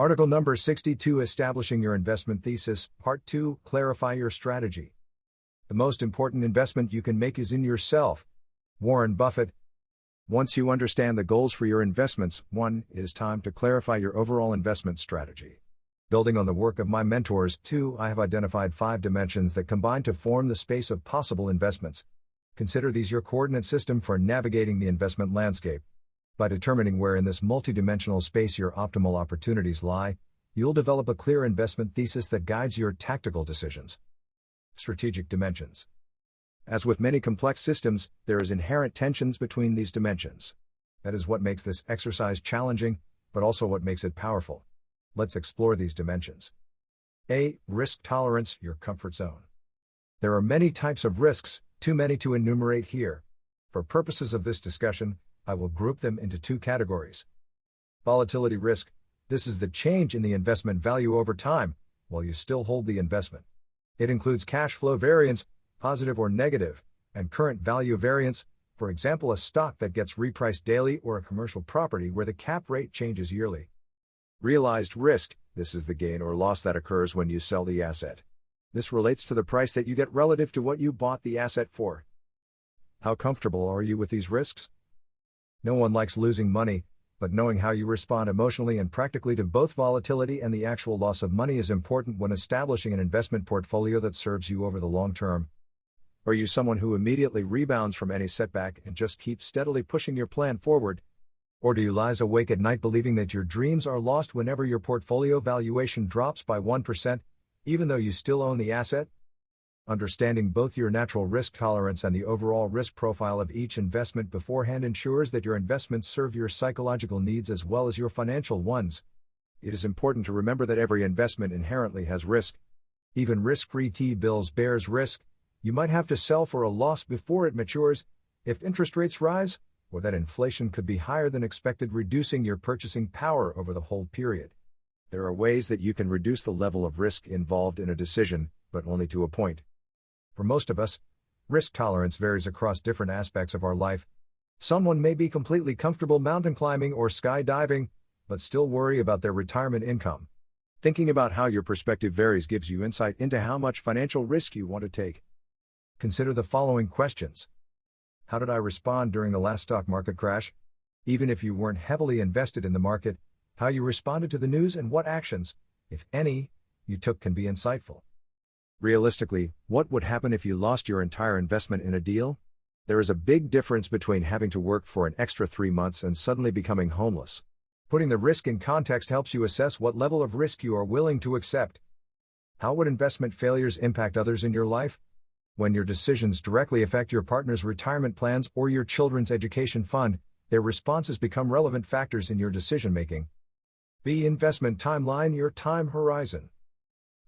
Article number 62, Establishing Your Investment Thesis, Part 2, Clarify Your Strategy. The most important investment you can make is in yourself. Warren Buffett. Once you understand the goals for your investments, 1. It is time to clarify your overall investment strategy. Building on the work of my mentors, 2. I have identified 5 dimensions that combine to form the space of possible investments. Consider these your coordinate system for navigating the investment landscape. By determining where in this multidimensional space your optimal opportunities lie, you'll develop a clear investment thesis that guides your tactical decisions. Strategic dimensions. As with many complex systems, there is inherent tensions between these dimensions. That is what makes this exercise challenging, but also what makes it powerful. Let's explore these dimensions. A. Risk tolerance, your comfort zone. There are many types of risks, too many to enumerate here. For purposes of this discussion, I will group them into 2 categories. Volatility risk. This is the change in the investment value over time, while you still hold the investment. It includes cash flow variance, positive or negative, and current value variance, for example a stock that gets repriced daily or a commercial property where the cap rate changes yearly. Realized risk. This is the gain or loss that occurs when you sell the asset. This relates to the price that you get relative to what you bought the asset for. How comfortable are you with these risks? No one likes losing money, but knowing how you respond emotionally and practically to both volatility and the actual loss of money is important when establishing an investment portfolio that serves you over the long term. Are you someone who immediately rebounds from any setback and just keeps steadily pushing your plan forward? Or do you lie awake at night believing that your dreams are lost whenever your portfolio valuation drops by 1%, even though you still own the asset? Understanding both your natural risk tolerance and the overall risk profile of each investment beforehand ensures that your investments serve your psychological needs as well as your financial ones. It is important to remember that every investment inherently has risk. Even risk-free T-bills bears risk. You might have to sell for a loss before it matures, if interest rates rise, or that inflation could be higher than expected, reducing your purchasing power over the whole period. There are ways that you can reduce the level of risk involved in a decision, but only to a point. For most of us, risk tolerance varies across different aspects of our life. Someone may be completely comfortable mountain climbing or skydiving, but still worry about their retirement income. Thinking about how your perspective varies gives you insight into how much financial risk you want to take. Consider the following questions. How did I respond during the last stock market crash? Even if you weren't heavily invested in the market, how you responded to the news and what actions, if any, you took can be insightful. Realistically, what would happen if you lost your entire investment in a deal? There is a big difference between having to work for an extra 3 months and suddenly becoming homeless. Putting the risk in context helps you assess what level of risk you are willing to accept. How would investment failures impact others in your life? When your decisions directly affect your partner's retirement plans or your children's education fund, their responses become relevant factors in your decision-making. B. Investment timeline, your time horizon.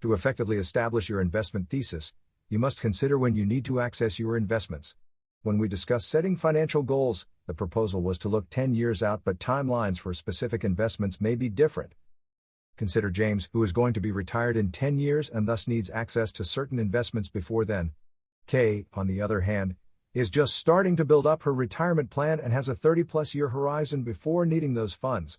To effectively establish your investment thesis, you must consider when you need to access your investments. When we discuss setting financial goals, the proposal was to look 10 years out, but timelines for specific investments may be different. Consider James, who is going to be retired in 10 years and thus needs access to certain investments before then. Kay, on the other hand, is just starting to build up her retirement plan and has a 30-plus year horizon before needing those funds.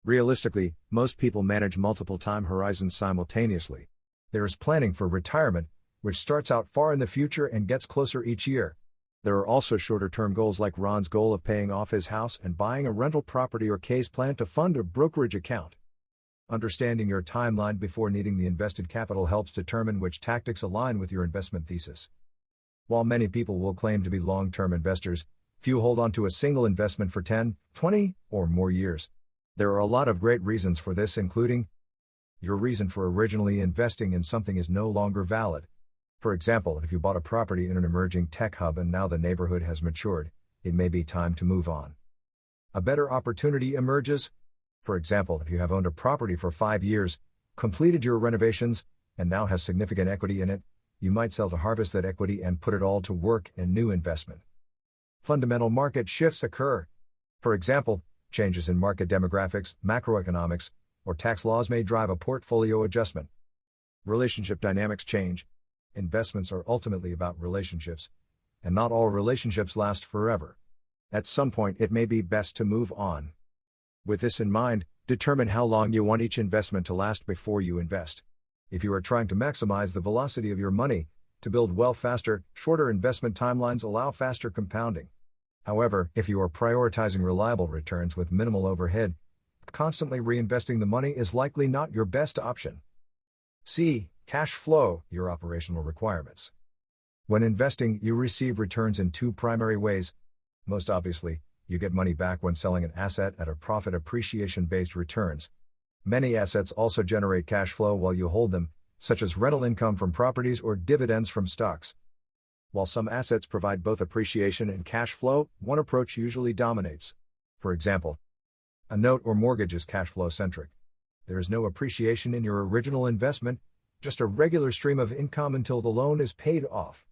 Realistically, most people manage multiple time horizons simultaneously. There is planning for retirement, which starts out far in the future and gets closer each year. There are also shorter-term goals like Ron's goal of paying off his house and buying a rental property, or Kay's plan to fund a brokerage account. Understanding your timeline before needing the invested capital helps determine which tactics align with your investment thesis. While many people will claim to be long-term investors, few hold on to a single investment for 10, 20, or more years. There are a lot of great reasons for this, including your reason for originally investing in something is no longer valid. For example, if you bought a property in an emerging tech hub and now the neighborhood has matured, it may be time to move on. A better opportunity emerges. For example, if you have owned a property for 5 years, completed your renovations, and now have significant equity in it, you might sell to harvest that equity and put it all to work in new investment. Fundamental market shifts occur. For example, changes in market demographics, macroeconomics, or tax laws may drive a portfolio adjustment. Relationship dynamics change. Investments are ultimately about relationships, and not all relationships last forever. At some point, it may be best to move on. With this in mind, Determine how long you want each investment to last before you invest. If you are trying to maximize the velocity of your money, to build wealth faster, shorter investment timelines allow faster compounding. However, if you are prioritizing reliable returns with minimal overhead, constantly reinvesting the money is likely not your best option. C. Cash flow, your operational requirements. When investing, you receive returns in two primary ways. Most obviously, you get money back when selling an asset at a profit appreciation-based returns. Many assets also generate cash flow while you hold them, such as rental income from properties or dividends from stocks. While some assets provide both appreciation and cash flow, one approach usually dominates. For example, a note or mortgage is cash flow centric. There is no appreciation in your original investment, just a regular stream of income until the loan is paid off.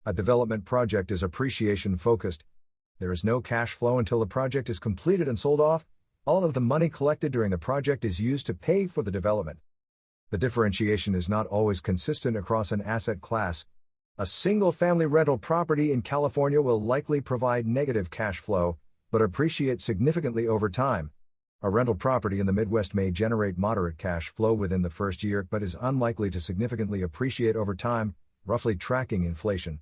A development project is appreciation focused. There is no cash flow until the project is completed and sold off. All of the money collected during the project is used to pay for the development. The differentiation is not always consistent across an asset class. A single-family rental property in California will likely provide negative cash flow, but appreciate significantly over time. A rental property in the Midwest may generate moderate cash flow within the first year but is unlikely to significantly appreciate over time, roughly tracking inflation.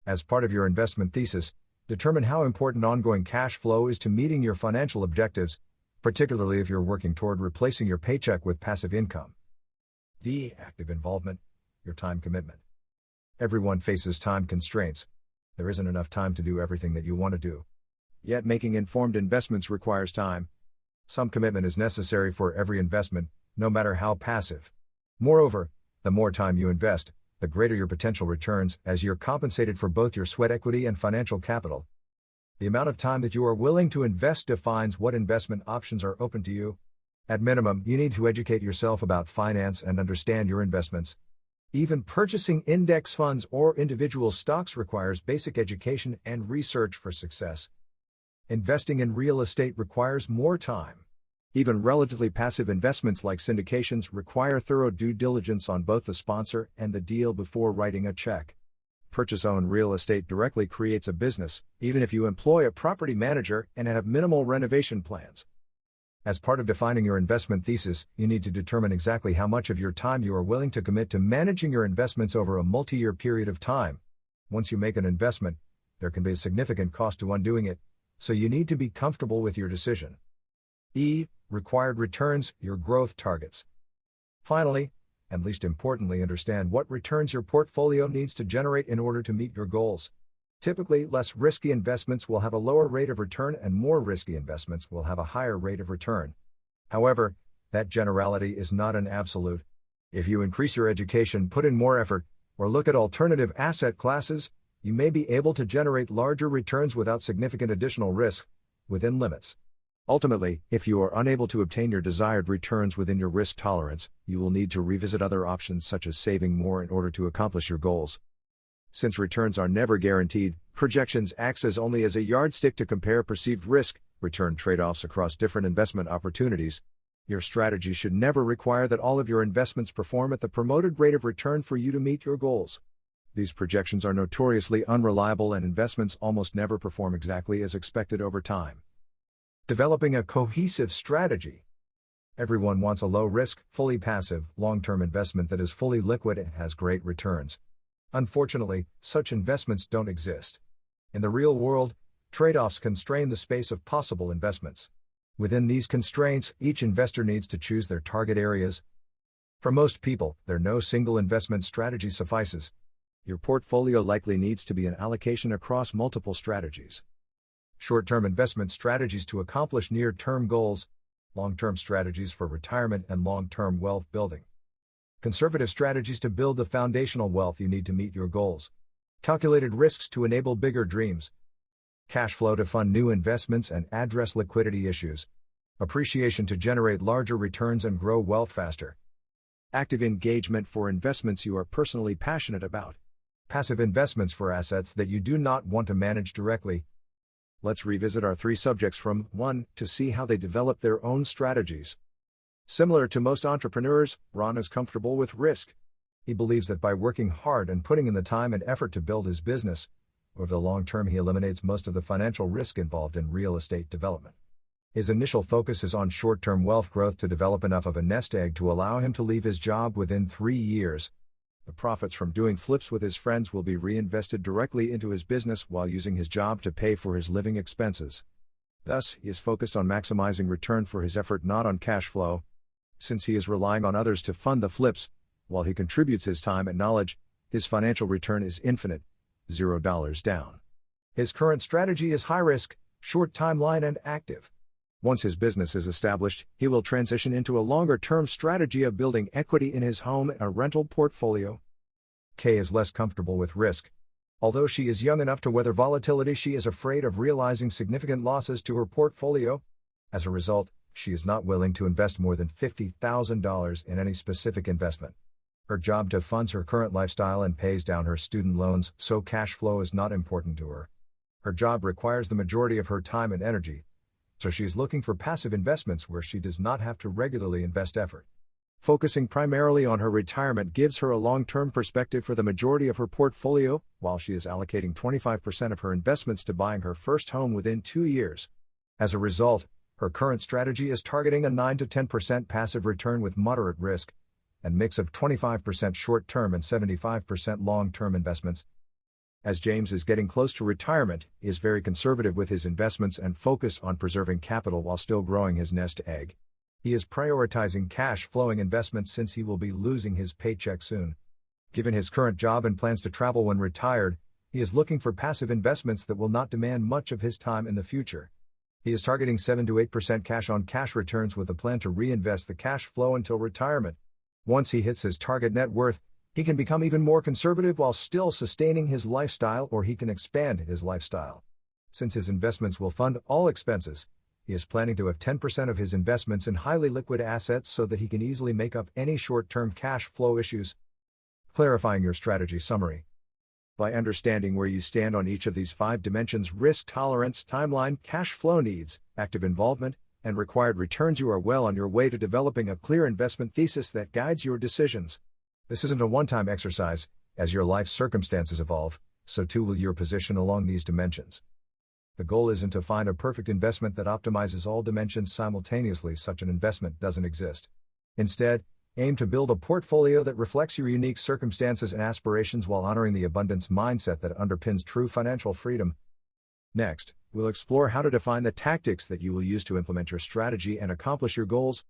As part of your investment thesis, determine how important ongoing cash flow is to meeting your financial objectives, particularly if you're working toward replacing your paycheck with passive income. D. Active involvement, your time commitment. Everyone faces time constraints. There isn't enough time to do everything that you want to do. Yet making informed investments requires time. Some commitment is necessary for every investment, no matter how passive. Moreover, the more time you invest, the greater your potential returns, as you're compensated for both your sweat equity and financial capital. The amount of time that you are willing to invest defines what investment options are open to you. At minimum, you need to educate yourself about finance and understand your investments. Even purchasing index funds or individual stocks requires basic education and research for success. Investing in real estate requires more time. Even relatively passive investments like syndications require thorough due diligence on both the sponsor and the deal before writing a check. Purchase-own real estate directly creates a business, even if you employ a property manager and have minimal renovation plans. As part of defining your investment thesis, you need to determine exactly how much of your time you are willing to commit to managing your investments over a multi-year period of time. Once you make an investment, there can be a significant cost to undoing it, so you need to be comfortable with your decision. E. Required returns, your growth targets. Finally, and least importantly, understand what returns your portfolio needs to generate in order to meet your goals. Typically, less risky investments will have a lower rate of return and more risky investments will have a higher rate of return. However, that generality is not an absolute. If you increase your education, put in more effort, or look at alternative asset classes, you may be able to generate larger returns without significant additional risk, within limits. Ultimately, if you are unable to obtain your desired returns within your risk tolerance, you will need to revisit other options such as saving more in order to accomplish your goals. Since returns are never guaranteed, projections acts only as a yardstick to compare perceived risk-return trade-offs across different investment opportunities. Your strategy should never require that all of your investments perform at the promoted rate of return for you to meet your goals. These projections are notoriously unreliable and investments almost never perform exactly as expected over time. Developing a cohesive strategy. Everyone wants a low-risk, fully passive, long-term investment that is fully liquid and has great returns. Unfortunately, such investments don't exist. In the real world, trade-offs constrain the space of possible investments. Within these constraints, each investor needs to choose their target areas. For most people, no single investment strategy suffices. Your portfolio likely needs to be an allocation across multiple strategies. Short-term investment strategies to accomplish near-term goals, long-term strategies for retirement and long-term wealth building. Conservative strategies to build the foundational wealth you need to meet your goals. Calculated risks to enable bigger dreams. Cash flow to fund new investments and address liquidity issues. Appreciation to generate larger returns and grow wealth faster. Active engagement for investments you are personally passionate about. Passive investments for assets that you do not want to manage directly. Let's revisit our three subjects from 1 to see how they develop their own strategies. Similar to most entrepreneurs, Ron is comfortable with risk. He believes that by working hard and putting in the time and effort to build his business, over the long term he eliminates most of the financial risk involved in real estate development. His initial focus is on short-term wealth growth to develop enough of a nest egg to allow him to leave his job within 3 years. The profits from doing flips with his friends will be reinvested directly into his business while using his job to pay for his living expenses. Thus, he is focused on maximizing return for his effort, not on cash flow. Since he is relying on others to fund the flips, while he contributes his time and knowledge, his financial return is infinite, $0 down. His current strategy is high risk, short timeline, and active. Once his business is established, he will transition into a longer-term strategy of building equity in his home and a rental portfolio. Kay is less comfortable with risk. Although she is young enough to weather volatility, she is afraid of realizing significant losses to her portfolio. As a result, she is not willing to invest more than $50,000 in any specific investment. Her job funds her current lifestyle and pays down her student loans, so cash flow is not important to her. Her job requires the majority of her time and energy, so she is looking for passive investments where she does not have to regularly invest effort. Focusing primarily on her retirement gives her a long-term perspective for the majority of her portfolio, while she is allocating 25% of her investments to buying her first home within 2 years. As a result, her current strategy is targeting a 9 to 10% passive return with moderate risk, and mix of 25% short-term and 75% long-term investments. As James is getting close to retirement, he is very conservative with his investments and focus on preserving capital while still growing his nest egg. He is prioritizing cash-flowing investments since he will be losing his paycheck soon. Given his current job and plans to travel when retired, he is looking for passive investments that will not demand much of his time in the future. He is targeting 7 to 8% cash-on-cash returns with a plan to reinvest the cash flow until retirement. Once he hits his target net worth, he can become even more conservative while still sustaining his lifestyle, or he can expand his lifestyle. Since his investments will fund all expenses, he is planning to have 10% of his investments in highly liquid assets so that he can easily make up any short-term cash flow issues. Clarifying your strategy summary. By understanding where you stand on each of these 5 dimensions: risk tolerance, timeline, cash flow needs, active involvement, and required returns, you are well on your way to developing a clear investment thesis that guides your decisions. This isn't a one-time exercise. As your life circumstances evolve, so too will your position along these dimensions. The goal isn't to find a perfect investment that optimizes all dimensions simultaneously. Such an investment doesn't exist. Instead, aim to build a portfolio that reflects your unique circumstances and aspirations while honoring the abundance mindset that underpins true financial freedom. Next, we'll explore how to define the tactics that you will use to implement your strategy and accomplish your goals.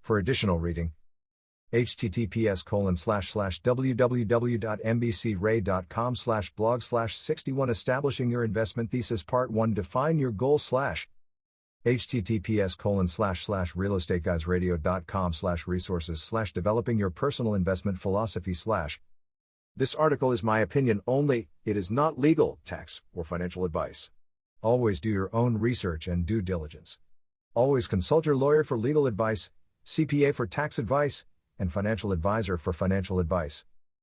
For additional reading, https://www.mbcray.com/blog/61 Establishing Your Investment Thesis Part 1 Define Your Goals https://realestateguysradio.com/resources/developing your personal investment philosophy/ This article is my opinion only. It is not legal, tax, or financial advice. Always do your own research and due diligence. Always consult your lawyer for legal advice, CPA for tax advice, and financial advisor for financial advice.